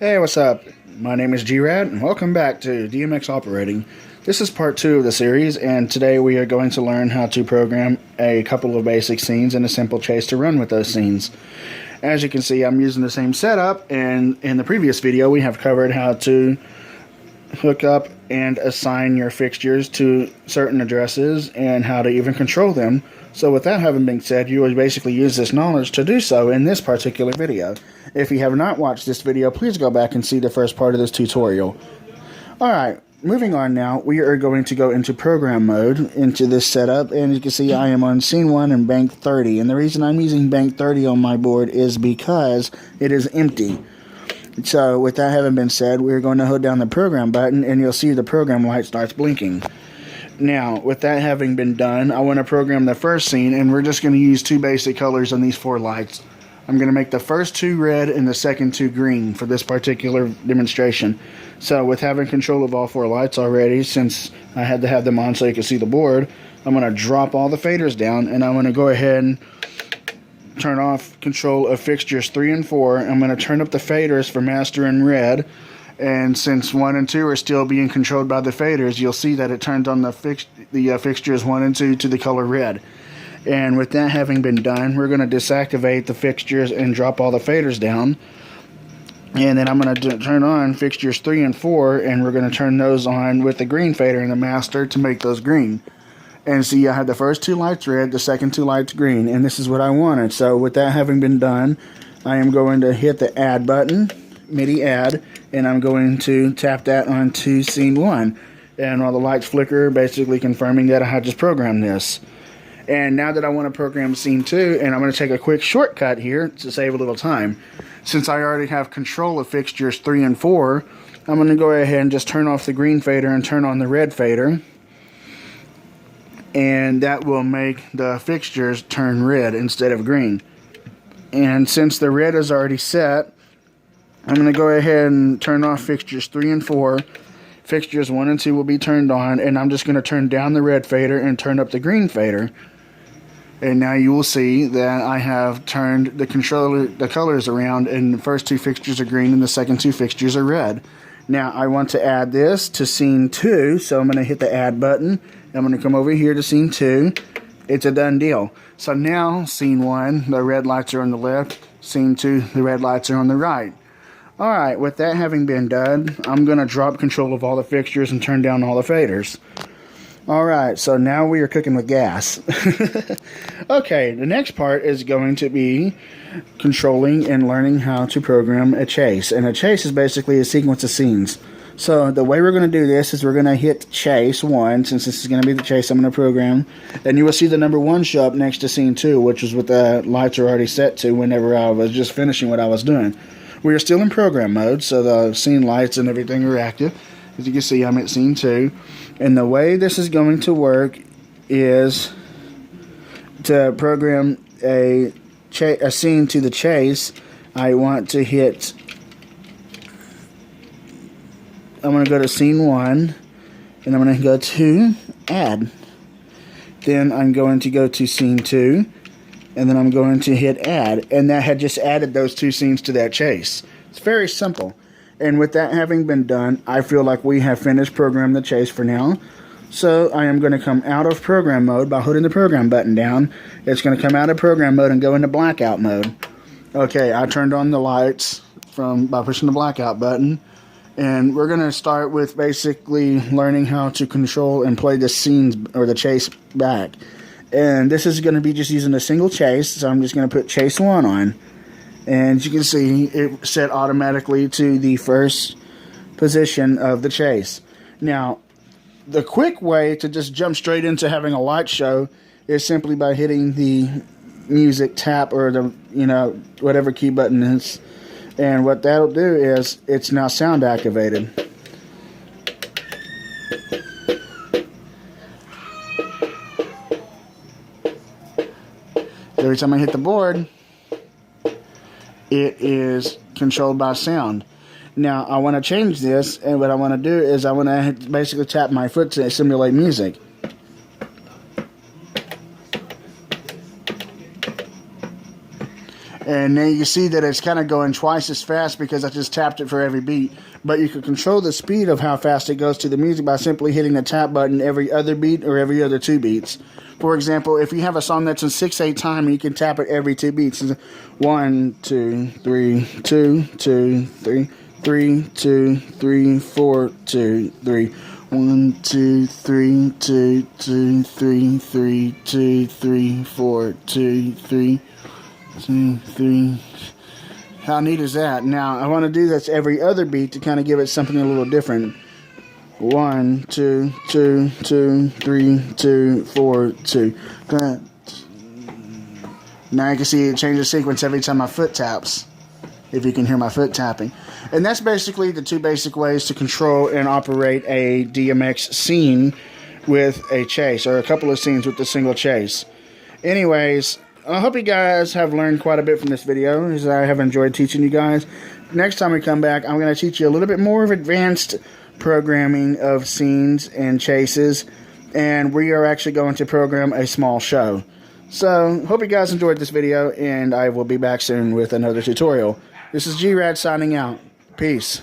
Hey, what's up? My name is G-Rad, and welcome back to DMX Operating. This is part 2 of the series, and today we are going to learn how to program a couple of basic scenes and a simple chase to run with those scenes. As you can see, I'm using the same setup, and in the previous video we have covered how to hook up and assign your fixtures to certain addresses and how to even control them. So with that having been said, you will basically use this knowledge to do so in this particular video. If you have not watched this video, please go back and see the first part of this tutorial. Alright, moving on now, we are going to go into program mode into this setup, and you can see I am on scene 1 and bank 30, and the reason I'm using bank 30 on my board is because it is empty. So with that having been said, we're going to hold down the program button and you'll see the program light starts blinking. Now, with that having been done, I want to program the first scene, and we're just going to use two basic colors on these four lights. I'm going to make the first two red and the second two green for this particular demonstration. So with having control of all four lights already, since I had to have them on so you can see the board, I'm going to drop all the faders down, and I'm going to go ahead and turn off control of fixtures 3 and 4. I'm going to turn up the faders for master and red, and since 1 and 2 are still being controlled by the faders, you'll see that it turns on the fixtures 1 and 2 to the color red. And with that having been done, we're going to deactivate the fixtures and drop all the faders down, and then I'm going to turn on fixtures 3 and 4, and we're going to turn those on with the green fader in the master to make those green. And see, I had the first two lights red, the second two lights green, and this is what I wanted. So with that having been done, I am going to hit the add button, MIDI add, and I'm going to tap that onto scene 1. And while the lights flicker, basically confirming that I had just programmed this. And now that I want to program scene 2, and I'm going to take a quick shortcut here to save a little time. Since I already have control of fixtures 3 and 4, I'm going to go ahead and just turn off the green fader and turn on the red fader. And that will make the fixtures turn red instead of green. And since the red is already set, I'm going to go ahead and turn off fixtures 3 and 4. Fixtures 1 and 2 will be turned on, and I'm just going to turn down the red fader and turn up the green fader. And now you will see that I have turned the colors around, and the first two fixtures are green and the second two fixtures are red. Now I want to add this to scene 2, so I'm going to hit the add button. I'm going to come over here to scene 2. It's a done deal. So now scene 1, the red lights are on the left. Scene 2, the red lights are on the right. Alright, with that having been done, I'm going to drop control of all the fixtures and turn down all the faders. Alright, so now we are cooking with gas. Okay, the next part is going to be controlling and learning how to program a chase. And a chase is basically a sequence of scenes. So the way we're going to do this is we're going to hit chase 1, since this is going to be the chase I'm going to program. And you will see the number 1 show up next to scene 2, which is what the lights are already set to whenever I was just finishing what I was doing. We are still in program mode, so the scene lights and everything are active. As you can see, I'm at scene 2. And the way this is going to work is to program a scene to the chase. I want to hit... I'm going to go to scene 1, and I'm going to go to add. Then I'm going to go to scene 2, and then I'm going to hit add. And that had just added those two scenes to that chase. It's very simple. And with that having been done, I feel like we have finished programming the chase for now. So I am going to come out of program mode by holding the program button down. It's going to come out of program mode and go into blackout mode. Okay, I turned on the lights by pushing the blackout button. And we're going to start with basically learning how to control and play the scenes or the chase back. And this is going to be just using a single chase, so I'm just going to put chase 1 on. And as you can see, it set automatically to the first position of the chase. Now, the quick way to just jump straight into having a light show is simply by hitting the music tab or the, whatever key button is. And what that'll do is, it's now sound activated. Every time I hit the board, it is controlled by sound. Now, I want to change this, and what I want to do is I want to basically tap my foot to simulate music. And then you see that it's kind of going twice as fast because I just tapped it for every beat. But you can control the speed of how fast it goes to the music by simply hitting the tap button every other beat or every other 2 beats. For example, if you have a song that's in 6/8 time, you can tap it every 2 beats. 1, 2, 3, 2, 2, 3, 3, 2, 3, 4, 2, 3. 1, 2, 3, 2, 2, 3, 3, 2, 3, 4, 2, 3. 2, 3. How neat is that? Now, I want to do this every other beat to kind of give it something a little different. 1, 2, 2, 2, 3, 2, 4, 2. Now you can see it changes sequence every time my foot taps, if you can hear my foot tapping. And that's basically the 2 basic ways to control and operate a DMX scene with a chase, or a couple of scenes with a single chase. Anyways, I hope you guys have learned quite a bit from this video, as I have enjoyed teaching you guys. Next time we come back, I'm going to teach you a little bit more of advanced programming of scenes and chases, and we are actually going to program a small show. So, hope you guys enjoyed this video, and I will be back soon with another tutorial. This is G-Rad signing out. Peace.